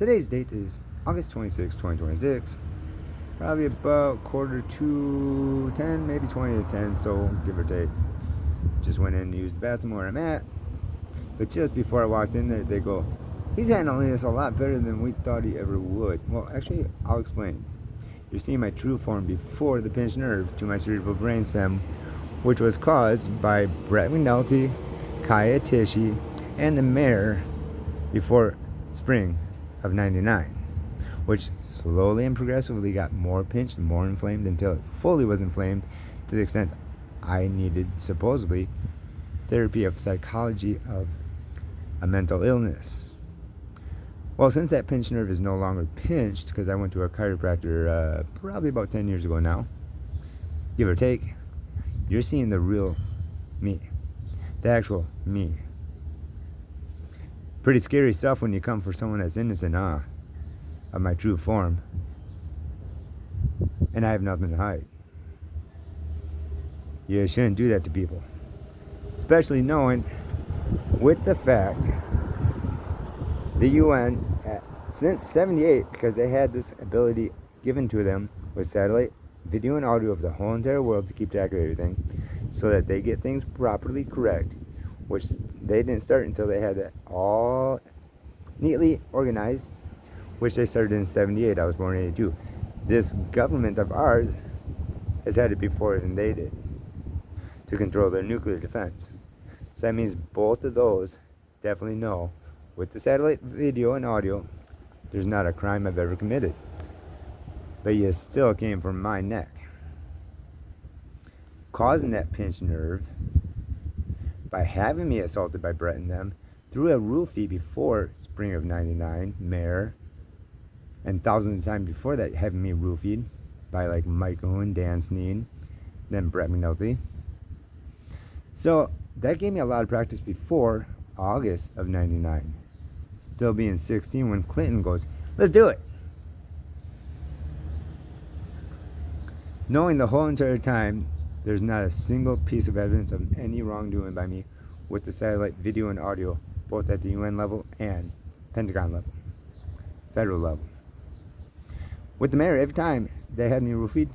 Today's date is August 26, 2026. Probably about quarter to 10, maybe 20 to 10, so give or take. Just went in and used the bathroom where I'm at. But just before I walked in there, they go, he's handling this a lot better than we thought he ever would. Well, actually, I'll explain. You're seeing my true form before the pinched nerve to my cerebral brainstem, which was caused by Brett McNulty, Kaya Tishy, and the mayor before spring of 99, which slowly and progressively got more pinched and more inflamed until it fully was inflamed to the extent I needed, supposedly, therapy of psychology of a mental illness. Well, since that pinched nerve is no longer pinched, because I went to a chiropractor probably about 10 years ago now, give or take, you're seeing the real me, the actual me. Pretty scary stuff when you come for someone that's innocent, of my true form. And I have nothing to hide. You shouldn't do that to people. Especially knowing, with the fact, the UN, since 78, because they had this ability given to them with satellite video and audio of the whole entire world to keep track of everything, so that they get things properly correct, which they didn't start until they had that all neatly organized, which they started in 78. I was born in 82. This government of ours has had it before than they did to control their nuclear defense. So that means both of those definitely know, with the satellite video and audio, there's not a crime I've ever committed. But you still came from my neck, causing that pinched nerve by having me assaulted by Brett and them through a roofie before spring of 99, mayor, and thousands of times before that having me roofied by like Mike Owen, Dan Sneen, then Brett McNulty. So that gave me a lot of practice before August of 99. Still being 16 when Clinton goes, let's do it. Knowing the whole entire time there's not a single piece of evidence of any wrongdoing by me with the satellite video and audio, both at the UN level and Pentagon level, federal level. With the mayor, every time they had me roofied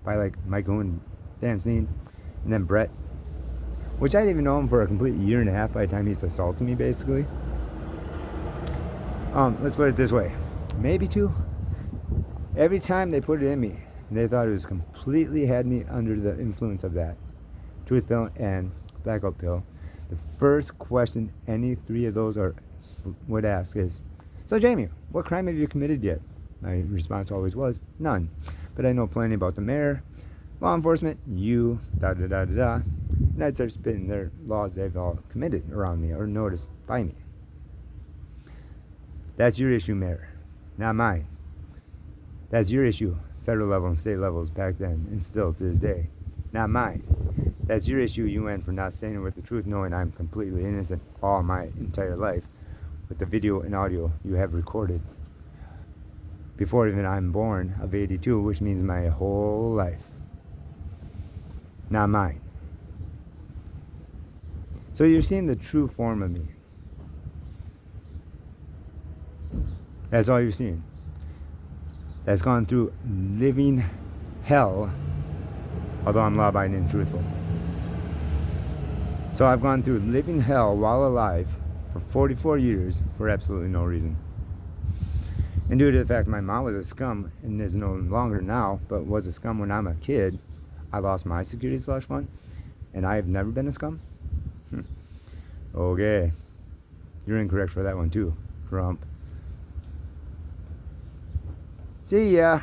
by like Mike Owen, Dan Sneen, and then Brett, which I didn't even know him for a complete year and a half by the time he's assaulted me, basically. Let's put it this way, maybe two. Every time they put it in me, and they thought it was completely had me under the influence of that truth pill and blackout pill, the first question any three of those would ask is, so Jamie, what crime have you committed yet? My response always was, none. But I know plenty about the mayor, law enforcement, you, da-da-da-da-da. And I'd start spitting their laws they've all committed around me or noticed by me. That's your issue, mayor, not mine. That's your issue, federal level and state levels back then and still to this day, not mine. That's your issue, UN, for not standing with the truth, knowing I'm completely innocent all my entire life with the video and audio you have recorded before even I'm born of 82, which means my whole life. Not mine. So you're seeing the true form of me. That's all you're seeing. That's gone through living hell, although I'm law-abiding and truthful. So I've gone through living hell while alive for 44 years for absolutely no reason. And due to the fact my mom was a scum and is no longer now, but was a scum when I'm a kid, I lost my security slush fund, and I have never been a scum. Okay. You're incorrect for that one too, Trump. See ya.